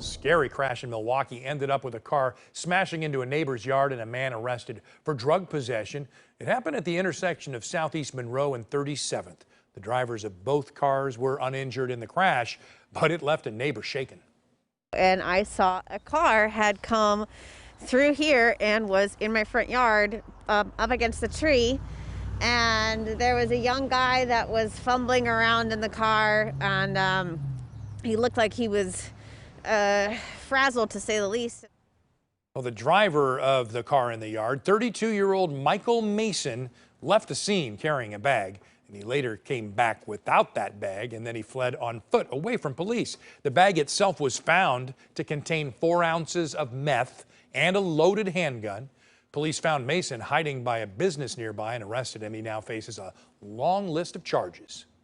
Scary crash in Milwaukee ended up with a car smashing into a neighbor's yard and a man arrested for drug possession. It happened at the intersection of Southeast Monroe and 37th. The drivers of both cars were uninjured in the crash, but it left a neighbor shaken. And I saw a car had come through here and was in my front yard up against the tree. And there was a young guy that was fumbling around in the car, and he looked like he was frazzled, to say the least. Well, the driver of the car in the yard, 32-year-old Michael Mason, left the scene carrying a bag. And he later came back without that bag, and then he fled on foot away from police. The bag itself was found to contain 4 ounces of meth and a loaded handgun. Police found Mason hiding by a business nearby and arrested him. He now faces a long list of charges.